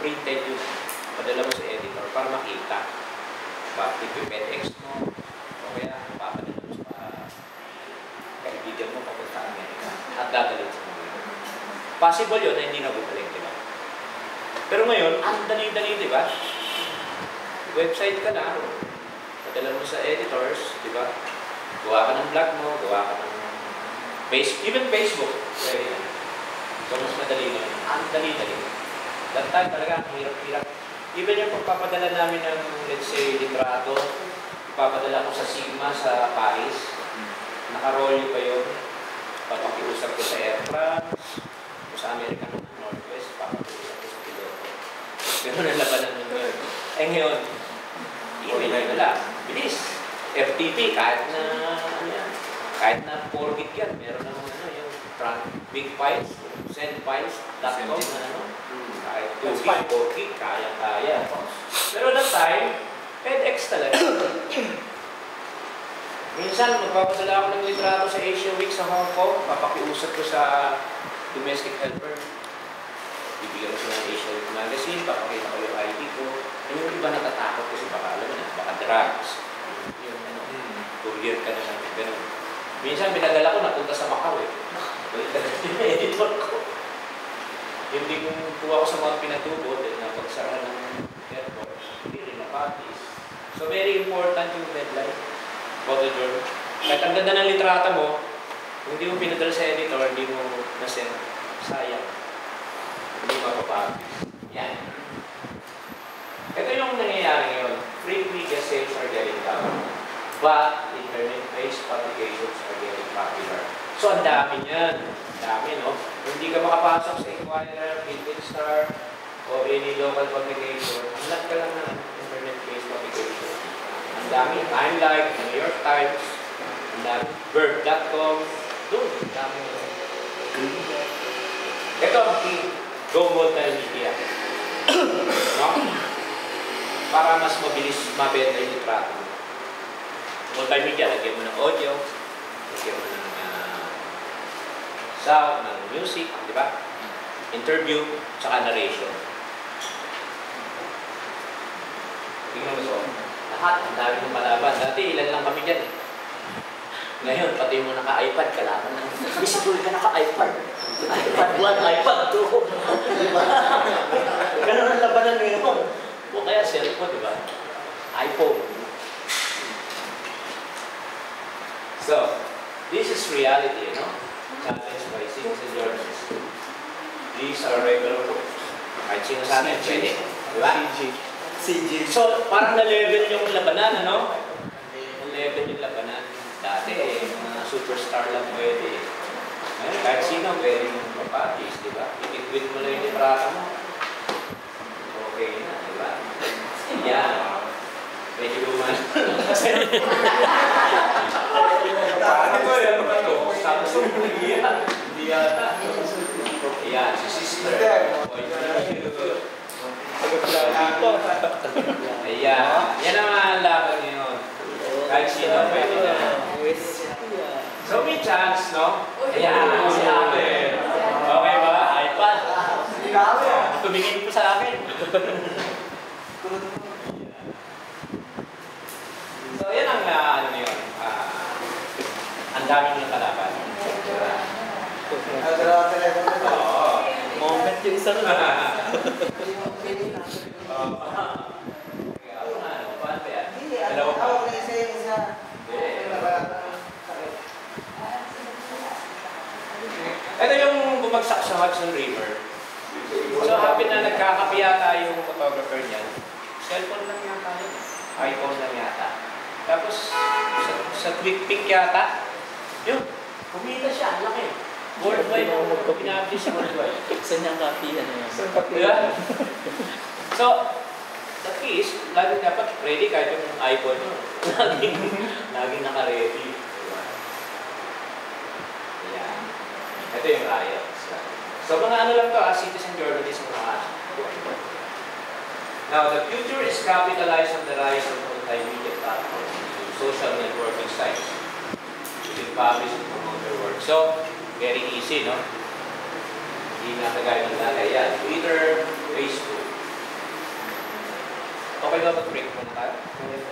printed yun. Padala mo sa editor para makita. Ipipedx mo, o kaya papadala mo sa kaibigan mo papunta Amerika at dadalhin sa mga. Possible yun na hindi na bumalik, di ba? Pero ngayon, ang dali-dali, di ba? Website ka na, padala mo sa editors, di ba? Gawa ka ng blog mo, gawa ka ng even Facebook, pwede na. So, mas madali na yun. Ang dali-dali. That time talaga, ang hirap-hirap. Even yung pagpapadala namin ng, let's say, litrato, ipapadala ko sa Sigma sa Paris, naka-roll pa yun, papakiusap ko sa Air France, o sa American Northwest, papakiusap ko sa piloto. Pero nalabanan mo yun. Eh ngayon, email na lang. Bilis. FTP, kahit na 4 gig yan, meron naman yung big files, send files.com na kahit 2 gig, 4 gig, kaya-kaya. Pero that time, FedEx talaga. Minsan, magpapadala ako ng litrato sa Asia Week sa Hong Kong, papakiusap ko sa domestic helper. Bibigyan ko sila ng Asia Week magazine, papakita ko yung ID ko. Yung iba natatakot kasi baka alam na, baka drugs. Yung courier ka na natin, ganun. Minsan, binadala ko, napunta sa Macau eh. Yung editor ko. Yung di kong kuha ko sa mga pinatubo, dahil napagsara ng airport, hindi rin napatis. So, very important yung deadline. Photo journal. Kahit ang ganda ng litrata mo, kung hindi mo pinadala sa editor, hindi mo nasend, sayang. Hindi mapapatis. Yan. Ito yung nangyayari ngayon. Print media sales are getting down. But internet-based publications are getting popular. So, ang dami niyan. Ang dami, no? Kung hindi ka makapasok sa Inquirer, Philippine Star, o any local publication, hanap ka lang ng internet-based publication. Ang dami. Time Like, New York Times, ang dami. Bird.com, doon. Ang dami. Ito ang key. Go multimedia. No? Para mas mabilis mabenta yung litrato. Multimedia, lagyan mo ng audio, lagyan mo ng sound, ng music, di ba? Interview, tsaka narration. Tingnan mo so. Lahat, ang dami mong malaban. Dati, ilan lang kami dyan eh. Ngayon, pati mo naka-iPad, kalaban na. Visible ka naka-iPad. iPad 1, iPad 2. Diba? Ganun ang labanan ngayon. O kaya cellphone, di ba? iPhone. So, this is reality, you know? Challenged by citizen journalists. These are regular books. Kahit sino sa atin, pwede. Diba? CG. So, parang na-level yung labanan, ano? Na-level yung labanan. Dati, mga superstar lang pwede. Ngayon, kahit sino pwede mong mapatis, diba? Itigwin mo lang yung litrata mo. Okay na, diba? Yan. Medyo luman. Ano ba yan? Ano? Samsung hindi yata. Ayan, si sister. Ayan. Yan ang mga laban ngayon. Kahit sino pwede na. So may chance, no? Ayan, si Ate. Okay ba? iPad. Tumingin po sa akin. So yan ang ano yun. Ang daming nakalaban. Moment yung isa rin. Hello. Ito yung bumagsak sa Hudson River. So, happy na nagkakapi yata yung photographer niya. Cellphone lang yata yun. iPhone lang yata. Tapos, sa quick pick yata, yun, kumita siya. Ang laki. Worldwide ang pinabili siya worldwide. Saan niya ang kapihan niya? Diba? So, the key is, lagi dapat ready kahit yung iPhone mo. Laging naka-ready. Ayan. Ito yung riots. So, mga ano lang to, citizen journalism na. Now, the future is capitalized on the rise of multimedia platforms, social networking sites. You can publish and promote your work. So, very easy, no? Hindi na kagaya ng dati. Yan, Twitter, Facebook. Okay ba mag-break muna tayo?